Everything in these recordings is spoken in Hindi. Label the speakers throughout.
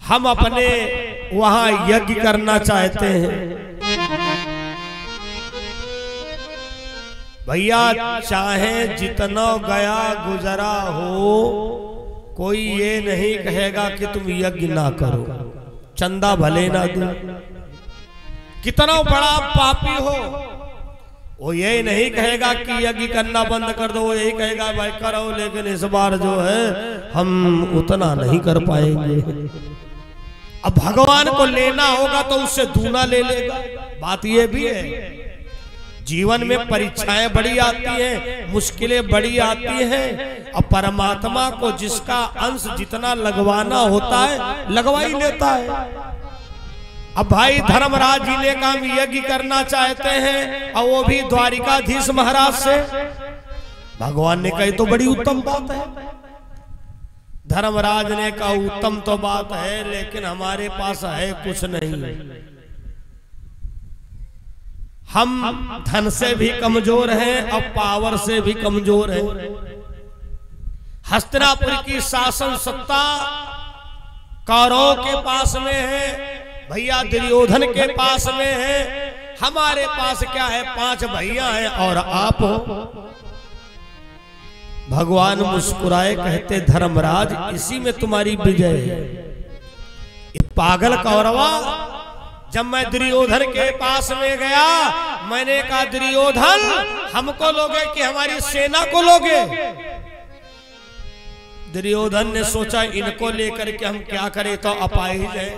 Speaker 1: हम अपने वहां यज्ञ करना चाहते हैं। भैया चाहे जितना गया गुजरा हो, कोई ये नहीं कहेगा कि तुम यज्ञ ना करो, चंदा भले ना दो। कितना बड़ा पापी हो, वो यही नहीं कहेगा कि यज्ञ करना बंद कर दो, वो यही कहेगा भाई करो, लेकिन इस बार जो है हम उतना नहीं कर पाएंगे। अब भगवान को लेना होगा तो उससे दूना ले लेगा। बात ये भी है, जीवन में परीक्षाएं बड़ी आती हैं, मुश्किलें बड़ी आती हैं, और परमात्मा को जिसका अंश जितना लगवाना होता है लगवा ही लेता है। अब भाई धर्मराज जी ने काम यज्ञ करना चाहते हैं, और वो भी द्वारिकाधीश महाराज से। भगवान ने कही तो बड़ी उत्तम बात है। धर्मराज ने कहा उत्तम तो बात है, लेकिन हमारे पास है कुछ नहीं। हम धन से भी कमजोर हैं और पावर से भी कमजोर हैं। हस्तिनापुर की शासन सत्ता कौरवों के पास में है, भैया दुर्योधन के पास में है। हमारे पास क्या है, 5 भैया हैं और आप हो। भगवान मुस्कुराए, कहते धर्मराज इसी में तुम्हारी विजय है। पागल कौरवा, जब मैं दुर्योधन के पास में गया, मैंने कहा दुर्योधन हमको लोगे कि हमारी सेना को लोगे? दुर्योधन ने सोचा इनको लेकर के हम क्या करें, तो अपाहिज है।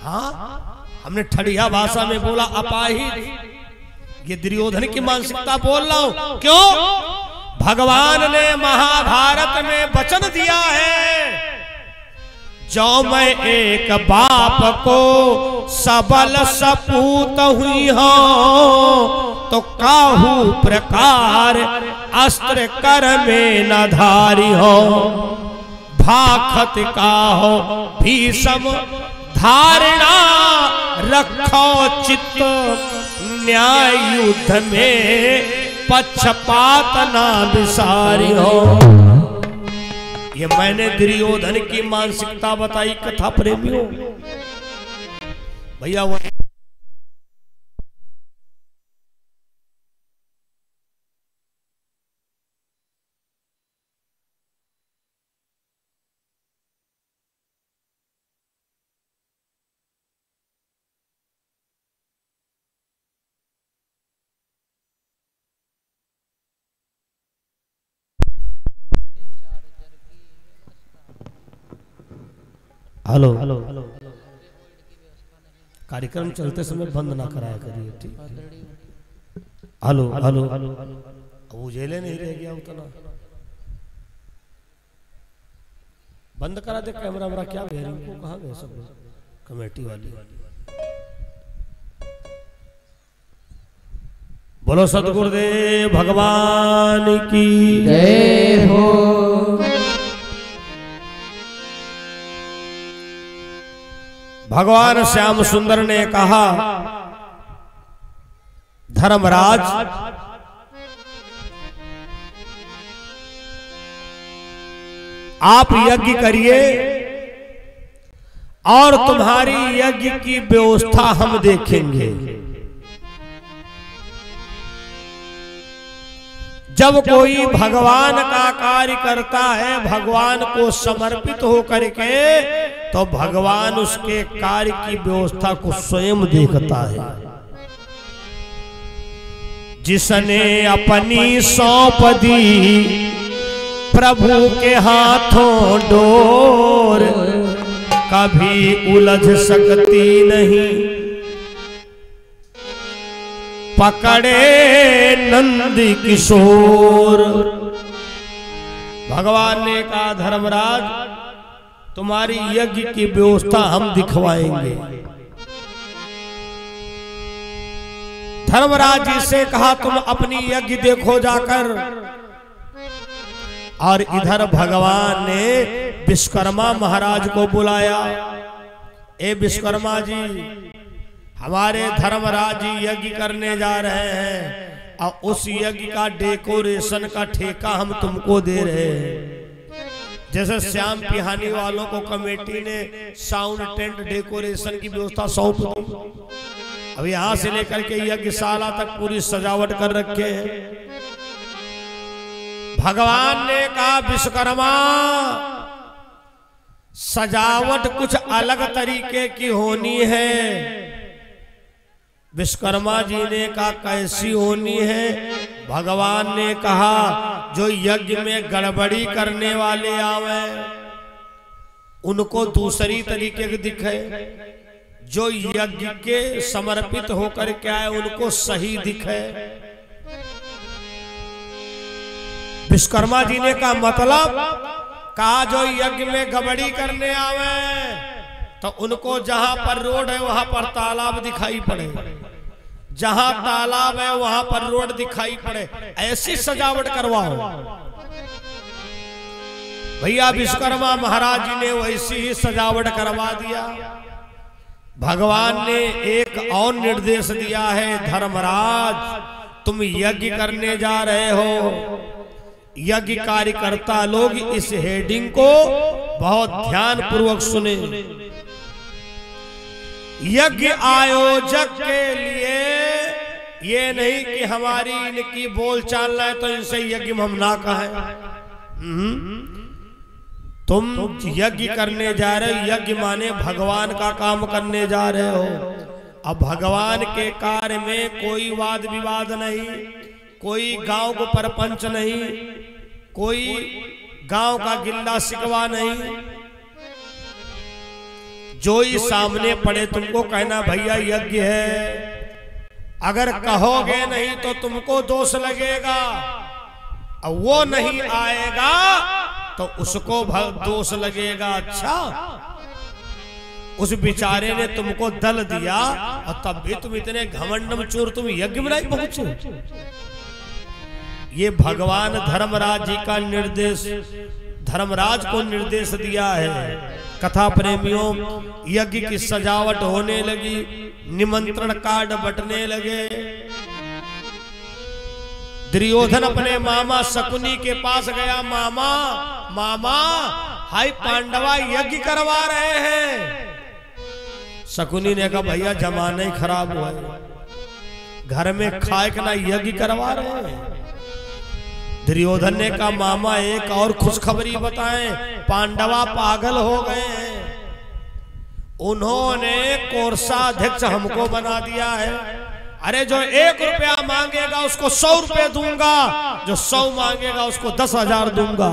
Speaker 1: हाँ, हमने ठड़िया भाषा में बोला अपाहिज। ये दुर्योधन की मानसिकता बोल रहा हूं। क्यों? भगवान ने महाभारत में वचन दिया है, जो मैं एक बाप को सबल सपूत हुई हूं, तो काहू प्रकार अस्त्र कर में न धारी हो। भाखत का हो भीषम धारणा, रखो चित्त न्याय युद्ध में, पक्षपात ना विसारी हो। ये मैंने दुर्योधन की मानसिकता बताई कथा प्रेमियों। भैया वो हेलो, कार्यक्रम चलते समय बंद ना कराया करिए, ठीक है? हेलो हेलो, वो जेले नहीं रह गया उतना, बंद करा दे कैमरा मेरा। क्या कह रही हूँ, कहाँ गए सब कमेटी वाली? बोलो सतगुरुदेव भगवान की जय हो। भगवान श्याम सुंदर ने कहा धर्मराज, आप यज्ञ करिए और तुम्हारी यज्ञ की व्यवस्था हम देखेंगे। जब कोई भगवान का कार्य करता है, भगवान को समर्पित होकर के, तो भगवान उसके कार्य की व्यवस्था को स्वयं देखता है। जिसने अपनी सौंप दी प्रभु के हाथों डोर, कभी उलझ सकती नहीं, पकड़े नंद किशोर। भगवान ने कहा धर्मराज, तुम्हारी यज्ञ की व्यवस्था हम दिखवाएंगे। धर्मराज जी से कहा तुम अपनी यज्ञ देखो जाकर। और इधर भगवान ने विश्वकर्मा महाराज को बुलाया। ए विश्वकर्मा जी, हमारे धर्मराज जी यज्ञ करने जा रहे हैं और उस यज्ञ का डेकोरेशन का ठेका हम तुमको दे रहे हैं। जैसे श्याम पिहानी वालों को कमेटी ने साउंड टेंट डेकोरेशन की व्यवस्था सौंप दी। अब यहां से लेकर के यज्ञशाला तक पूरी सजावट कर रखे हैं। भगवान ने कहा विश्वकर्मा सजावट कुछ अलग तरीके की होनी है। विश्वकर्मा जी ने कहा कैसी होनी है? भगवान ने कहा जो यज्ञ में गड़बड़ी करने वाले आवे उनको दूसरी तरीके के दिखे, जो यज्ञ के समर्पित होकर के आए उनको सही दिखे। विश्वकर्मा जी ने कहा मतलब? कहा जो यज्ञ में गड़बड़ी करने आवे तो उनको जहां पर रोड है वहां पर तालाब दिखाई पड़े, जहां तालाब है वहां पर रोड दिखाई पड़े, ऐसी सजावट करवाओ। भैया विश्वकर्मा महाराज जी ने वैसी ही सजावट करवा दिया। भगवान ने एक और निर्देश दिया है, धर्मराज तुम यज्ञ करने जा रहे हो, यज्ञ कार्यकर्ता लोग इस हेडिंग को बहुत ध्यान पूर्वक सुने। यज्ञ आयोजक के लिए ये नहीं कि हमारी इनकी बोलचाल है तो इनसे यज्ञ हम ना कहें। तुम यज्ञ करने जा रहे हो, यज्ञ माने भगवान का काम करने जा रहे हो। अब भगवान के कार्य में कोई वाद विवाद नहीं, कोई गांव को परपंच नहीं, कोई गांव का गिल्ला शिकवा नहीं। जो ही सामने पड़े तुमको कहना भैया यज्ञ है। अगर कहोगे नहीं तो तुमको दोष लगेगा, और वो नहीं आएगा तो उसको दोष लगेगा। अच्छा उस बेचारे ने तुमको दल दिया और तब भी तुम इतने घमंडम चोर तुम यज्ञ में नहीं पहुंचे। ये भगवान धर्मराज जी का निर्देश, धर्मराज को निर्देश दिया है। कथा प्रेमियों यज्ञ की सजावट होने लगी, निमंत्रण कार्ड बंटने लगे। दुर्योधन अपने मामा शकुनी के पास गया, मामा मामा हाय पांडवा यज्ञ करवा रहे हैं। शकुनी ने कहा भैया जमाना ही खराब हुआ है, घर में खाए के ना यज्ञ करवा रहे हैं। दुर्योधन ने कहा मामा एक और खुशखबरी बताएं, पांडवा पागल हो गए हैं, उन्होंने कोषाध्यक्ष हमको बना दिया है। अरे जो 1 रुपया मांगेगा उसको 100 रुपए दूंगा, जो 100 मांगेगा उसको 10,000 दूंगा।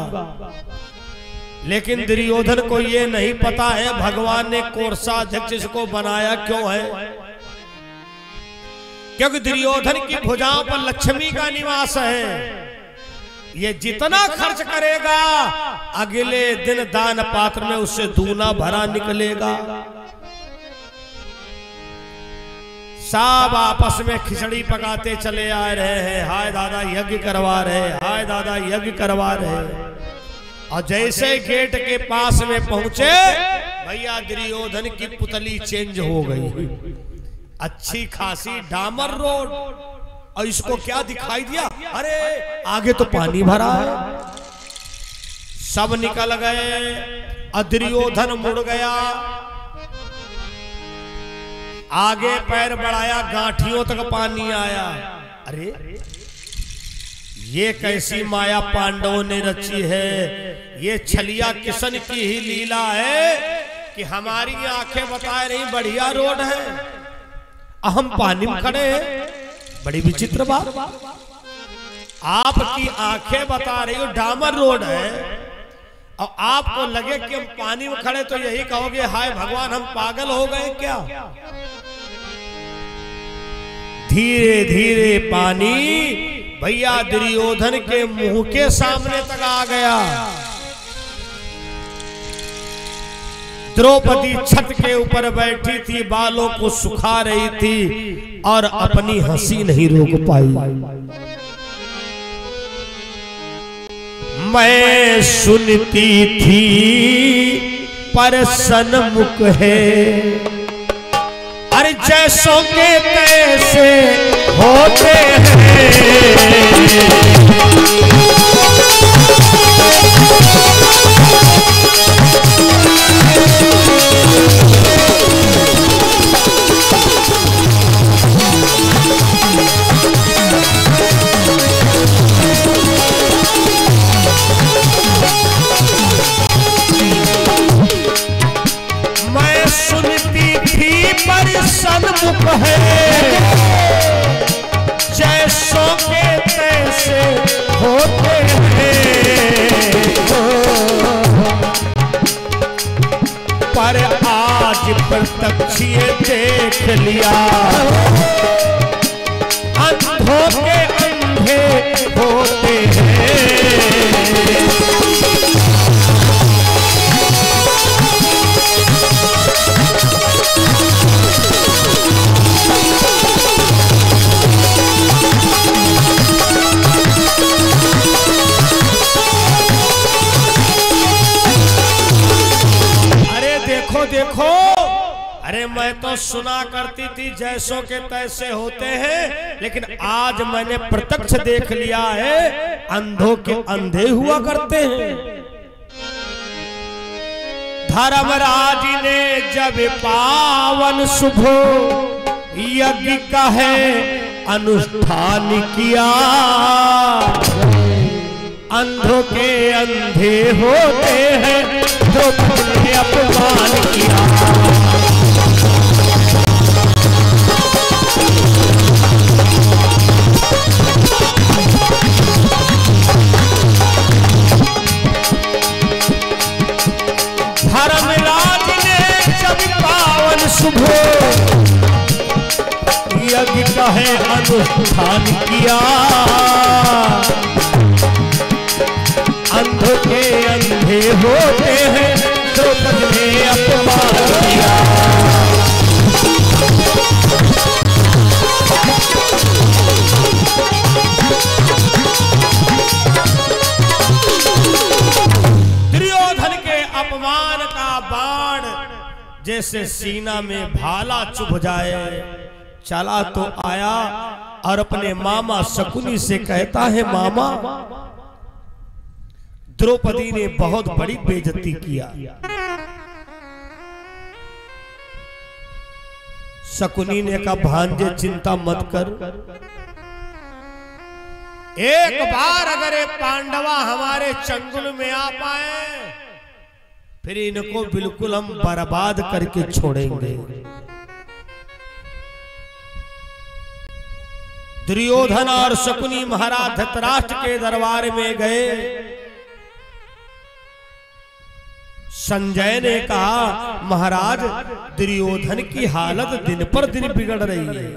Speaker 1: लेकिन दुर्योधन को ये नहीं पता है भगवान ने कोषाध्यक्ष इसको बनाया क्यों है। क्योंकि दुर्योधन की भुजाओं पर लक्ष्मी का निवास है। ये जितना खर्च करेगा अगले दिन दान पात्र में उससे दूना भरा निकलेगा। सब आपस में खिचड़ी पकाते चले आ रहे हैं, हाय दादा यज्ञ करवा रहे, हाय दादा यज्ञ करवा रहे। और जैसे गेट के पास में पहुंचे भैया दुर्योधन की पुतली चेंज हो गई। अच्छी खासी डामर रोड, और इसको क्या दिखाई दिया, अरे आगे तो पानी भरा है। सब निकल गए, दुर्योधन मुड़ गया, आगे पैर बढ़ाया, गांठियों तक पानी आया। अरे ये कैसी माया पांडवों ने रची है, ये छलिया किशन की ही लीला है कि हमारी आंखें बता रही बढ़िया रोड है, हम पानी में खड़े हैं। बड़ी विचित्र बात, आपकी आंखें बता रही हो डामर रोड है और आपको लगे कि हम पानी में खड़े तो यही कहोगे हाय भगवान हम पागल हो गए क्या। धीरे धीरे पानी भैया दुर्योधन के मुंह के सामने तक आ गया। द्रौपदी छत के ऊपर बैठी थी, बालों को सुखा रही थी और अपनी हंसी नहीं रोक पाई। मैं सुनती थी पर सन्मुख है, अरे जैसों के तैसे होते हैं। पर सन्मुख है, जैसों के तैसे होते हैं। पर आज प्रत्यक्ष ये देख लिया, अंधों के अंधे होते हैं। देखो देखो, अरे मैं तो सुना करती थी जैसों के तैसे होते हैं, लेकिन आज मैंने प्रत्यक्ष देख लिया है, अंधों के अंधे हुआ करते हैं। धर्मराज ने जब पावन शुभ यज्ञ का है अनुष्ठान किया, अंधों के अंधे होते हैं, द्रौपदी ने अपमान किया। धर्मराज ने जब पावन शुभ यज्ञ का है अनुष्ठान किया, अंधों के अंधे होते हैं, द्रौपदी ने अपमान किया। दुर्योधन के अपमान का बाण जैसे सीना में भाला चुभ जाए, चला तो आया और अपने मामा शकुनी से कहता है, मामा द्रौपदी ने बहुत बड़ी बेइज्जती किया। शकुनी ने कहा, भांजे चिंता मत कर, एक बार अगर ये पांडवा हमारे चंगुल में आ पाए, फिर इनको बिल्कुल हम बर्बाद करके छोड़ेंगे। दुर्योधन और शकुनी महाराज धृतराष्ट्र के दरबार में गए। संजय ने कहा, महाराज दुर्योधन की हालत दिन पर दिन बिगड़ रही है,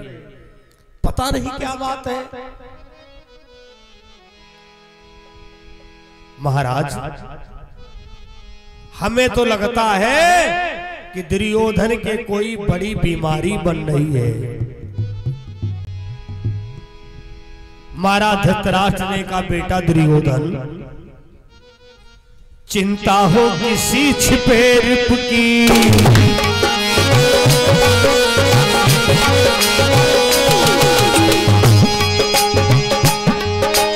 Speaker 1: पता नहीं क्या बात है। महाराज हमें तो लगता है कि दुर्योधन के कोई बड़ी बीमारी बन रही है। महाराज धृतराष्ट्र ने कहा, बेटा दुर्योधन चिंता हो किसी छिपे रिप की,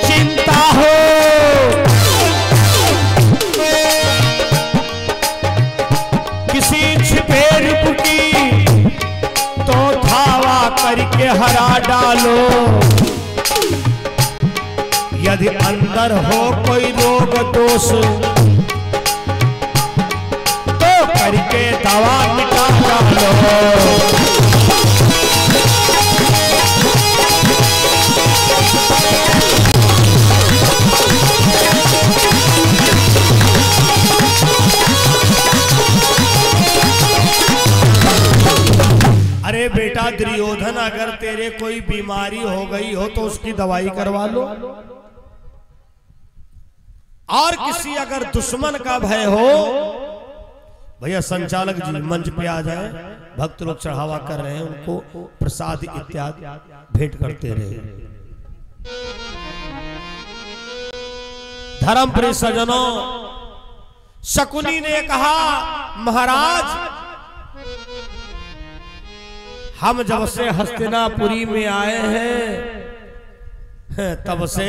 Speaker 1: चिंता हो किसी छिपे रिप की, तो धावा करके हरा डालो। यदि अंदर हो कोई रोग दोष, करके दवा मिटा डालो। अरे बेटा दुर्योधन, अगर तेरे कोई बीमारी हो गई हो तो उसकी दवाई करवा लो, और किसी अगर दुश्मन का भय हो, भैया संचालक जी मंच पे आ जाए, भक्त लोग चढ़ावा कर रहे हैं, उनको प्रसाद इत्यादि भेंट करते रहे। धर्म प्रिय सज्जनों, शकुनी ने कहा, महाराज हम जब से हस्तिनापुरी में आए हैं तब से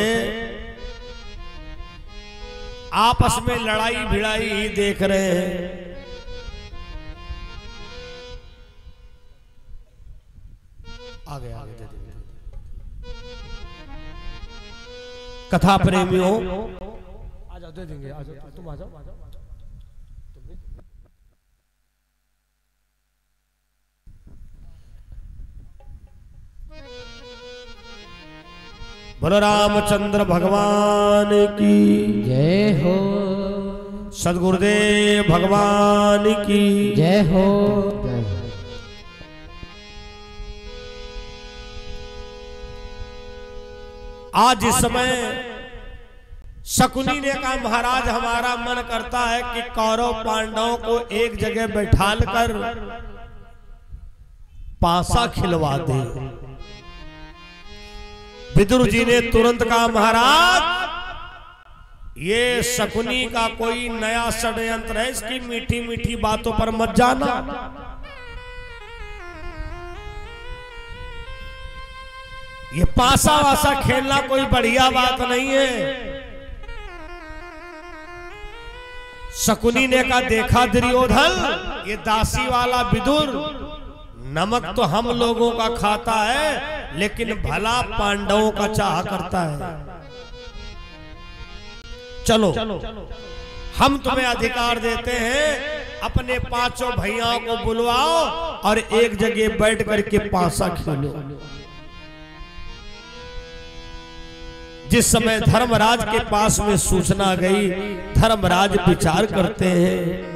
Speaker 1: आपस में लड़ाई भिड़ाई ही देख रहे हैं। आगे आगे दे दे। कथा प्रेमियों आ जाओ, दे देंगे, आ जाओ, तुम आ जाओ। बोलो रामचंद्र भगवान की
Speaker 2: जय हो।
Speaker 1: सदगुरुदेव भगवान की
Speaker 2: जय हो।
Speaker 1: आज इस समय शकुनी ने कहा महाराज हमारा मन करता है कि कौरव पांडवों को एक जगह बैठाल कर पासा खिलवा दे। विदुर जी ने तुरंत कहा महाराज ये शकुनी का कोई नया षड्यंत्र है, इसकी मीठी मीठी बातों पर मत जाना। ये पासा वासा खेलना कोई बढ़िया बात नहीं है। शकुनी ने कहा देखा दुर्योधन, ये दासी वाला विदुर नमक तो हम लोगों का खाता है लेकिन भला पांडवों का चाह करता है। चलो हम तुम्हें अधिकार देते हैं, अपने पांचों भैयाओं को बुलवाओ और एक जगह बैठ करके पासा खेलो। जिस समय धर्मराज के पास में सूचना गई, धर्मराज विचार करते हैं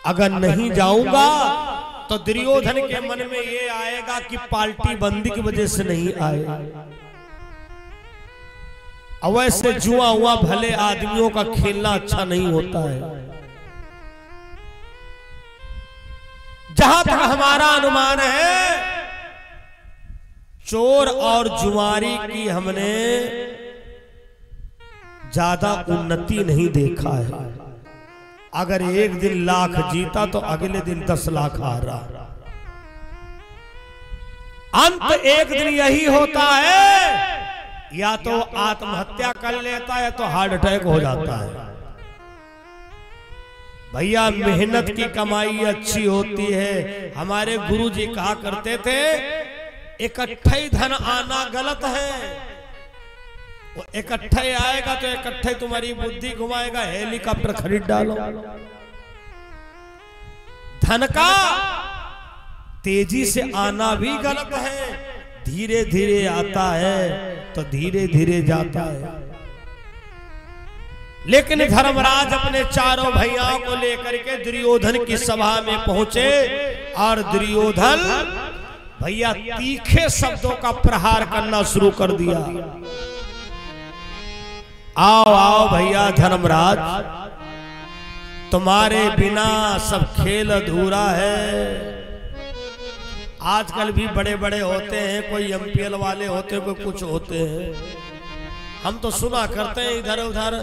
Speaker 1: अगर नहीं जाऊंगा तो दुर्योधन के मन में ये आएगा कि पार्टी बंदी की वजह से नहीं आए। अवैसे जुआ हुआ भले आदमियों का खेलना अच्छा नहीं होता है। जहां तक हमारा अनुमान है चोर और जुआरी की हमने ज्यादा उन्नति नहीं देखा है। अगर एक दिन लाख जीता तो अगले दिन 10 लाख हारा। अंत एक दिन यही होता है, या तो आत्महत्या कर लेता है तो हार्ट अटैक हो जाता है। भैया मेहनत की कमाई अच्छी होती है। हमारे गुरुजी कहा करते थे इकट्ठा ही धन आना गलत है। वो इकट्ठा ही आएगा तो इकट्ठा ही तुम्हारी बुद्धि घुमाएगा। हेलीकॉप्टर खरीद डालो। धन का तेजी से आना भी गलत है, धीरे धीरे आता है तो धीरे धीरे जाता है। लेकिन धर्मराज अपने चारों भैयाओं को लेकर के दुर्योधन की सभा में पहुंचे और दुर्योधन भैया तीखे शब्दों का प्रहार करना शुरू कर दिया। आओ आओ भैया धर्मराज, तुम्हारे बिना सब खेल अधूरा है। आजकल भी बड़े बड़े होते हैं, कोई एमपीएल वाले होते हैं, कोई कुछ होते हैं। हम तो सुना करते हैं इधर उधर,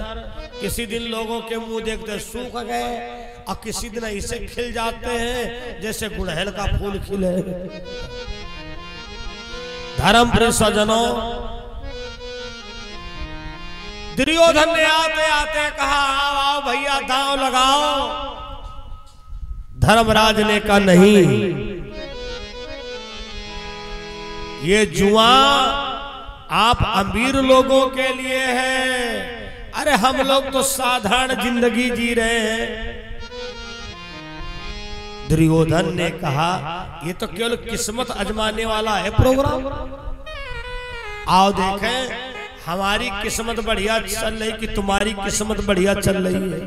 Speaker 1: किसी दिन लोगों के मुंह देखते सूख गए और किसी दिन ऐसे खिल जाते हैं जैसे गुड़हल का फूल खिले। धर्मप्रिय सज्जनों, दुर्योधन ने आते आते कहा आओ आओ भैया दांव लगाओ। धर्मराज ने कहा नहीं, ये जुआ आप अमीर लोगों के लिए है। अरे हम लोग तो साधारण जिंदगी जी रहे हैं। दुर्योधन ने कहा ये तो केवल किस्मत आजमाने वाला है प्रोग्राम। आओ देखें हमारी किस्मत बढ़िया चल रही कि तुम्हारी किस्मत बढ़िया चल रही है।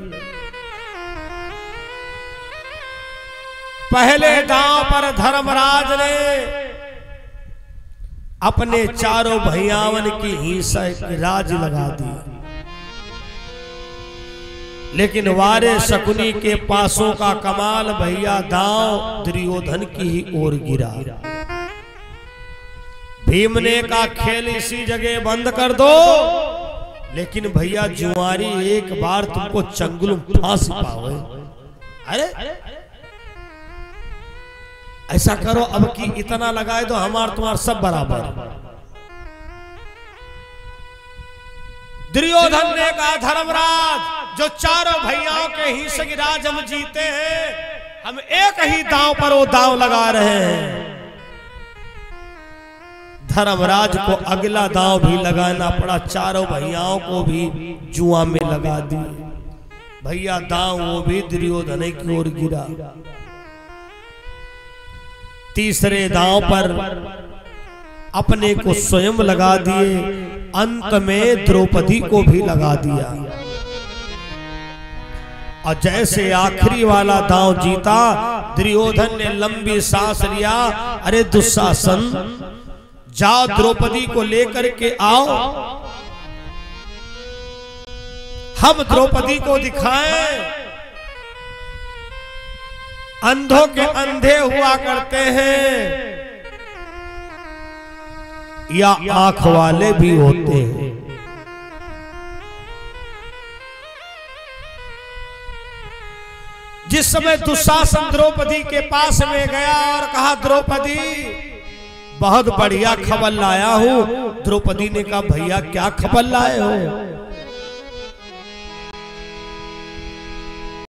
Speaker 1: पहले दांव पर धर्मराज ने अपने चारों भैयावन की हिंसा की राज लगा दी, लेकिन वारे शकुनी के पासों का कमाल भैया दांव दुर्योधन की ही ओर गिरा। भीम ने का खेल इसी जगह बंद कर दो, लेकिन भैया जुआरी एक बार तुमको चंगुल फांस पाओ। अरे ऐसा करो अब कि इतना लगाए दो हमार तुम्हार सब बराबर। दुर्योधन ने कहा धर्मराज जो चारों भैयाओं के हिस्से की राज हम जीते हैं, हम एक ही दांव पर वो दांव लगा रहे हैं। धर्मराज को अगला दांव भी लगाना पड़ा, चारों भैयाओं को भी जुआ में लगा दी। भैया दांव वो भी दुर्योधन की ओर गिरा। तीसरे दांव पर अपने को स्वयं लगा दिए, अंत में द्रौपदी को भी लगा दिया। और जैसे आखिरी वाला दांव जीता, दुर्योधन ने लंबी सांस लिया, अरे दुशासन जाओ द्रौपदी को लेकर के आओ, हम द्रौपदी को दिखाएं। अंधों के अंधे हुआ करते हैं या आंख वाले भी होते हैं। जिस समय दुशासन द्रौपदी के पास में गया और कहा द्रौपदी बहुत बढ़िया खबर लाया हूं, द्रौपदी ने कहा भैया क्या खबर लाए हो?